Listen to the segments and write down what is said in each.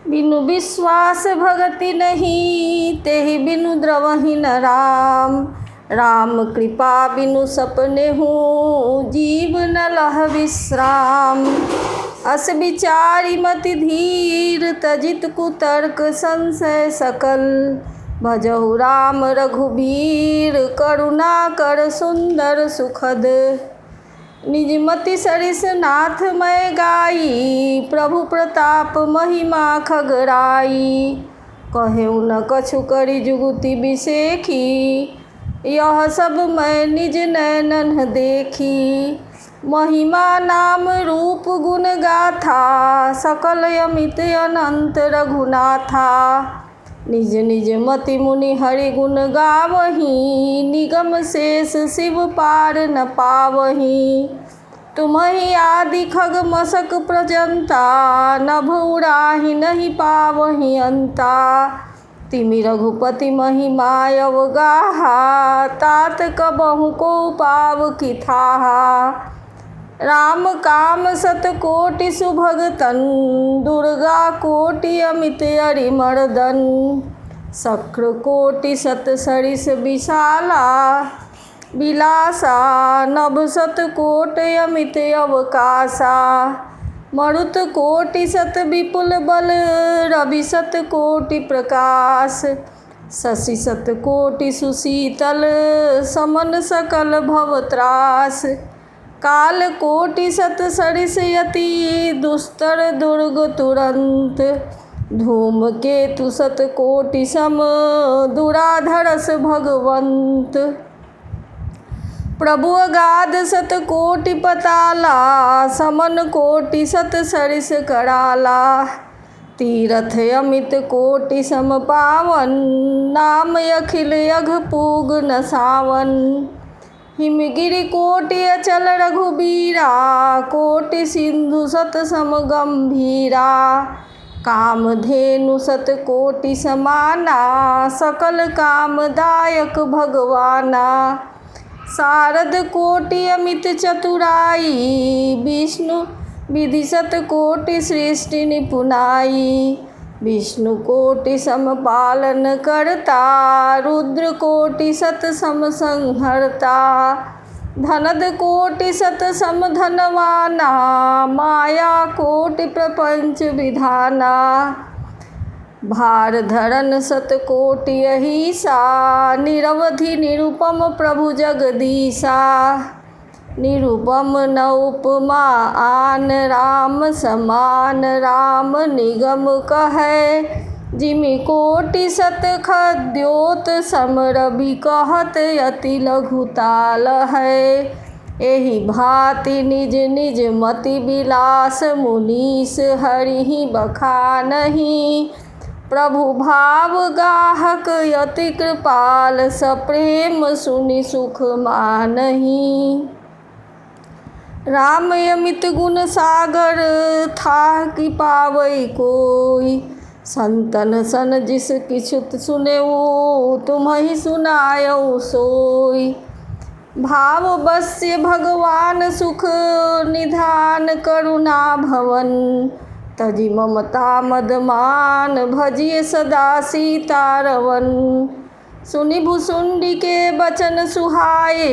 बिनु विश्वास भगति नहीं, तेहि बिनु द्रवहि न राम। राम कृपा बिनु सपने हूँ, जीव न लह विश्राम। अस विचारी मति धीर, तजित कुतर्क संशय सकल। भजहु राम रघुबीर, करुणा कर सुंदर सुखद। निज मति सरिस नाथ मैं गाई, प्रभु प्रताप महिमा खगराई। कहेउ न कछु करि जुगुति बिसेखी, यह सब मैं निज नैनन देखी। महिमा नाम रूप गुण गाथा, सकल अमित अनंत रघुनाथा। निज निज मति मुनि हरि गुण गावहीं, निगम शेष शिव पार न पावहीं। तुम्हि आदि खग मसक प्रजंता, नभ उड़ाहि नहीं पावहीं अंता। तिमि रघुपति महिमा अवगाहा, तात कबहु को पाव की थाहा। राम काम सत कोटि सुभगतन, दुर्गा कोटि अमित अरिमर्दन। शक्र कोटि सत सरिस विशाला, विलासा नभ सत कोट अमित अवकाशा। मरुत कोटि सत विपुल बल, रवि सत कोटि प्रकाश। शशि सत कोटि सुशीतल, समन सकल भवत्रास। काल कोटि सत सरिस यति, दुस्तर दुर्ग तुरंत। धूमकेतु सत कोटि सम, दुराधरस भगवंत। प्रभु अगाध सत कोटि पताला, समन कोटि सत सरिस कराला। तीरथ अमित कोटि सम पावन, नाम अखिल यघ पूग न सावन। हिमगिरि कोटि अचल रघुबीरा, कोटि सिंधु सत सम गंभीरा। कामधेनु सत कोटि समाना, सकल कामदायक भगवाना। शारद कोटि अमित चतुराई, विष्णु विधि सत कोटि सृष्टि निपुनाई। विष्णु कोटि सम पालन करता, रुद्र कोटि सत सम संहरता। धनद कोटि सत सम धनवाना, माया कोटि प्रपंच विधाना। भार धरन सत कोटि अहिसा, निरवधि निरुपम प्रभु जगदीसा। निरुपम न उपमा आन, राम समान राम निगम कहे। जिमि कोटि सत खद्योत सम, रवि कहत अति लघुताल है। एहि भांति निज निज मति विलास, मुनीस हरिहि बखानहि। प्रभु भाव गाहक अति कृपाल, सप्रेम सुनि सुख मानहि। राम अमित गुण सागर, था कि पावै कोई। संतन सन जिस किछुत सुनेऊ, तुम्हि सुनायऊ सोई। भाव बस्य भगवान सुख निधान, करुणा भवन। तजि ममता मदमान, भजिय सदा सीता रवन। सुनि भुसुंडी के बचन सुहाए,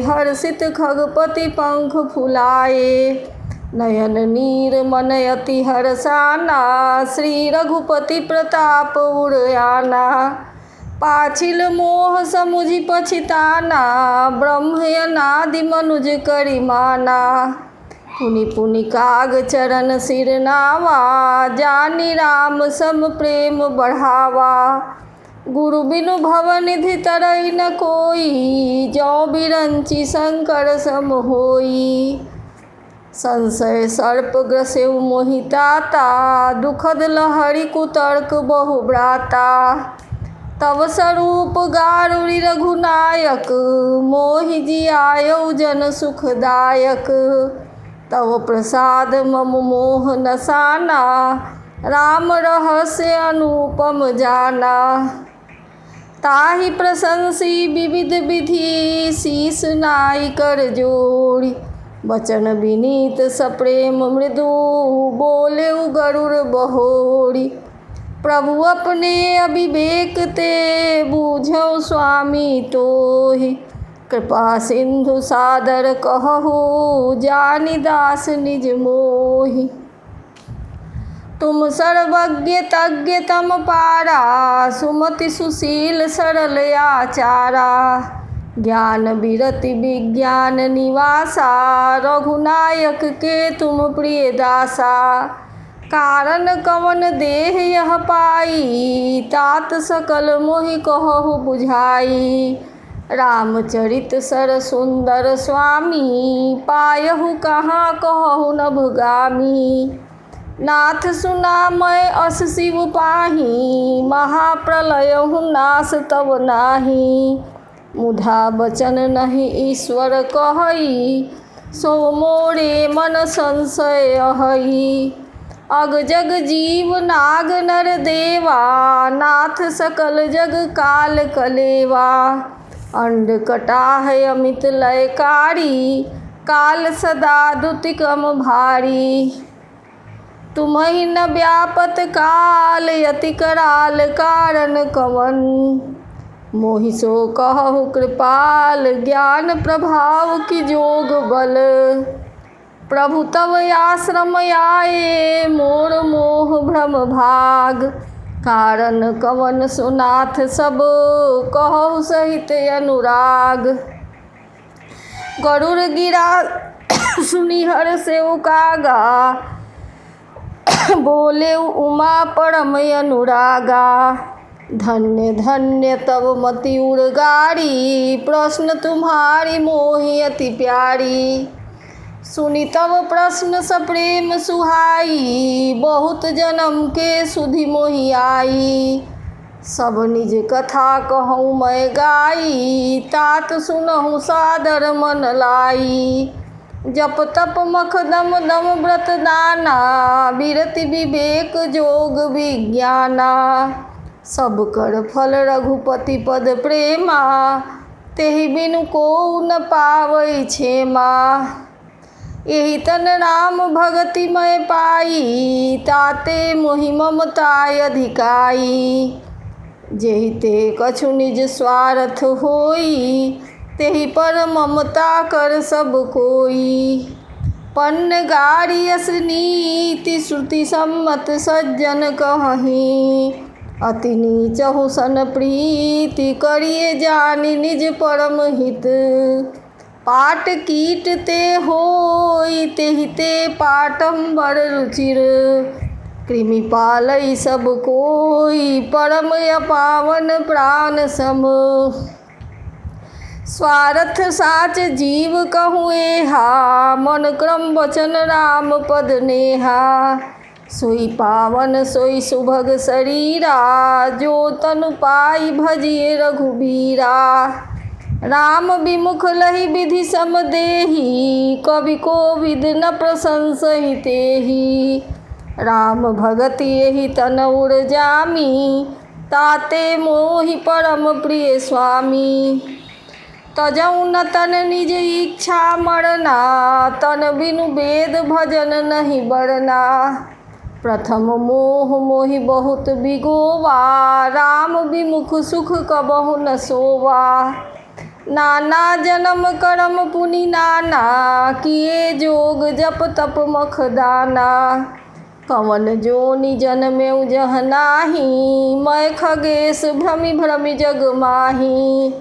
हर्षित खगपति पंख फुलाए। नयन नीर मन अति हरसाना, श्री रघुपति प्रताप उरयाना। पाछिल मोह समुझि पछिताना, ब्रह्म अनादि मनुज करिमाना। पुनि पुनि काग चरण सिर नावा, जानि राम सम प्रेम बढ़ावा। गुरु बिनु भवनिधि तरई न कोई, जौ बिरंचि शंकर सम होई। संशय सर्प ग्रसेउ मोहिताता, दुखद लहरी कुतर्क बहु ब्राता। तव स्वरूप गारुरि रघुनायक, मोहि जियायउ जन सुखदायक। तव प्रसाद मम मोह नसाना, राम रहस्य अनुपम जाना। ताहि प्रशंसी विविध विधि, शीस नाई कर जोड़ी। बचन विनीत सप्रेम मृदु, बोले गरुड़ बहोरी। प्रभु अपने अविवेक ते बूझो स्वामी तोहि। कृपा सिंधु सादर कहु जानि दास निज मोहि। तुम सर्वज्ञ तज्ञ तम पारा सुमति सुशील सरल आचारा। ज्ञान विरति विज्ञान निवासा रघुनायक के तुम प्रिय दासा। कारण कवन देह यह पाई तात सकल मोहि कहु बुझाई। रामचरित सर सुंदर स्वामी पायहु कहाँ कहु नभगामी। नाथ सुना मैं अस शिव पाही महाप्रलयहु नाश तब नाही। मुधा बचन नहीं ईश्वर कहई सो मोरे मन संशय हई। अग जग जीव नाग नर देवा नाथ सकल जग काल कलेवा। अंड कटाह अमित लयकारी काल सदा दुतिकम भारी। तुम्हि न व्यापत काल यति कराल कारण कवन। मोहि सो कहु कृपाल ज्ञान प्रभाव की जोग बल। प्रभु तव आश्रम आए मोर मोह भ्रम भाग। कारण कवन सुनाथ सब कहु सहित अनुराग। गरुड़ गिरा सुनिहर से कागा बोले उमा परम अनुरागा। धन्य धन्य तब मति उड़गारी प्रश्न तुम्हारी मोहि अति प्यारी। सुनी तब प्रश्न सप्रेम सुहाई बहुत जन्म के सुधि मोहि आई। सब निज कथा कहूँ मैं गाई तात सुनहु सादर मन लाई। जप तप मख दम दम व्रत दाना विरति विवेक जोग विज्ञाना। सब कर फल रघुपति पद प्रेमा तेहि बिनु को न पावै क्षेमा। यही तन राम भगति मैं पाई ताते मोहि ममताय अधिकाई। जेहि ते कछु निज स्वार्थ होई तेहि पर ममता कर सब कोई। पन्न गारी यस नीति श्रुति सम्मत सज्जन कहहीं। अति नीचहु सन प्रीति करिए जानि निज परम हित। पाट कीट ते होई तेहि ते पाटंबर रुचिर। कृमि पालई सब कोई परम अपावन प्राण सम। स्वार्थ साच जीव कहूँ एहा मन क्रम वचन राम पद नेहा। सोई पावन सोई सुभग शरीरा जो तनु पाई भजिए रघुबीरा। राम विमुख लहि विधि सम देहि कवि कोविद न प्रशंसहि तेहि। राम भगति यही तन उड़ जामी ताते मोहि परम प्रिय स्वामी। तजऊ न तन निज इच्छा मरना तन बिनु वेद भजन नहीं बरना। प्रथम मोह मोहि बहुत बिगोवा राम विमुख सुख कबहु न सोवा। नाना जन्म कर्म पुनि नाना किए जोग जप तप मख दाना। कवन जोनि जन्मेउ जह नाही मैं खगेश भ्रमि भ्रमि जग माही।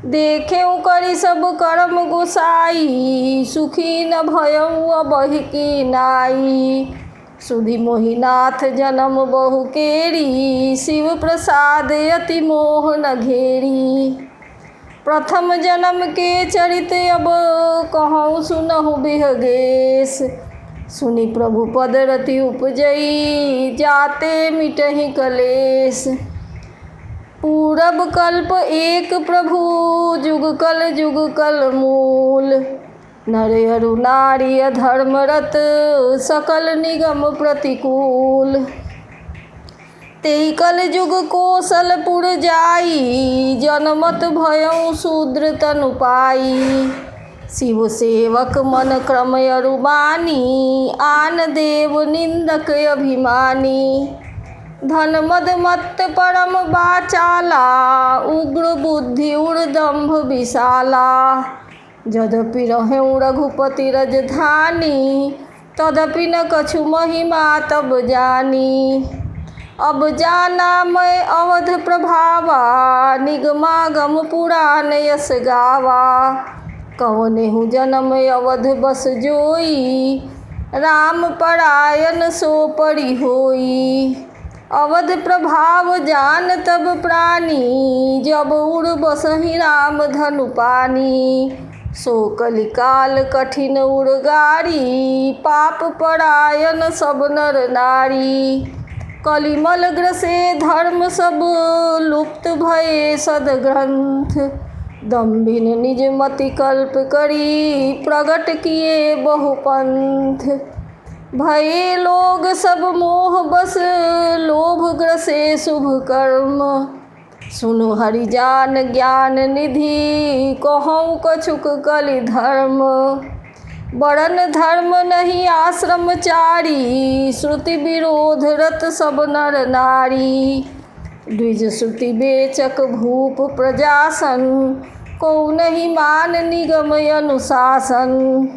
देखेउ करि सब कर्म गोसाई सुखी न भयउ अबहि की नाई। सुधि मोहिनाथ जन्म बहु केरी शिव प्रसाद अति मोह न घेरी। प्रथम जन्म के चरित अब कहूँ सुनहु बिहगेश। सुनि प्रभु पद रति उपजई जाते मिटहि कलेश। पूरब कल्प एक प्रभु जुग कल मूल। नर अरु नारी अधर्मरत सकल निगम प्रतिकूल। तेहि कल जुग कौशलपुर जाई जनमत भयउ शूद्र तनु पाई। शिव सेवक मन क्रम अरु बानी आन देव निंदक अभिमानी। धन मद मत्त परम बाचाला, उग्र बुद्धि उर्दम्भ विशाला। यद्यपि रहें रघुपति राजधानी, तदपि न कछु महिमा तब जानी। अब जाना मैं अवध प्रभावा, निगमागम पुराण यस गावा। कवनेहु जन्म अवध बस जोई, राम परायण सो परि होई। अवध प्रभाव जान तब प्राणी, जब उड़ बसहि राम धनु पानी। सो कलिकाल कठिन उड़गारी, पाप परायण सब नर नारी। कलिमल ग्रसे धर्म सब लुप्त भये सदग्रंथ। दम्भिन निज मति कल्प करी, प्रगट किए बहुपंथ। भये लोग सब मोह बस, लोभ ग्रसे शुभ कर्म। सुनु हरिजान ज्ञान निधि, कहूँ कछुक कलि धर्म। बड़न धर्म नहीं आश्रमचारी, श्रुति विरोध रत सब नर नारी। द्विज श्रुति बेचक भूप प्रजासन, को नहीं मान निगम अनुशासन।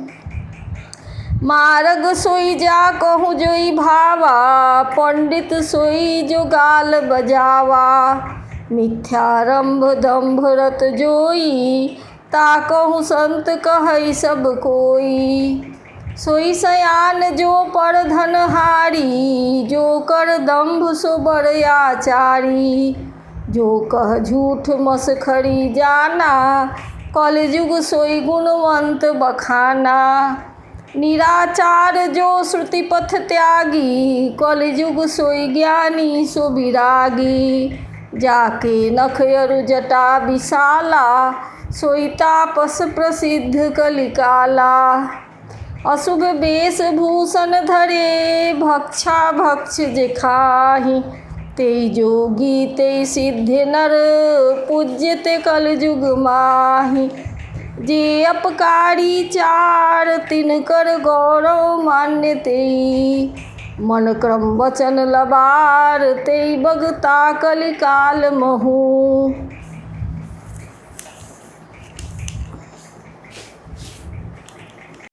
मार्ग सोई जा कहूँ जोई भावा, पंडित सोई जो गाल बजावा। मिथ्यारंभ दंभ रत जोई, ता कहूँ संत कहई सब कोई। सोई सयान जो पर धनहारी, जो कर दंभ सो बड़ आचारी। जो कह झूठ मसखरी जाना, कलयुग सोई गुणवंत बखाना। निराचार जो श्रुति पथ त्यागी, कलयुग सोई ज्ञानी सो विरागी। जाके नख अरु जटा विशाला, सोई तापस प्रसिद्ध कलिकाला। अशुभ वेश भूषण धरे, भक्षा भक्ष जे खाहि। तेई जोगी तेई सिद्ध नर, पूज्यते कलयुग माहि। जे अपकारी चार, तिनकर गौरव मान्य तेई। मन क्रम वचन लबार, तेई बगता कलिकाल महू।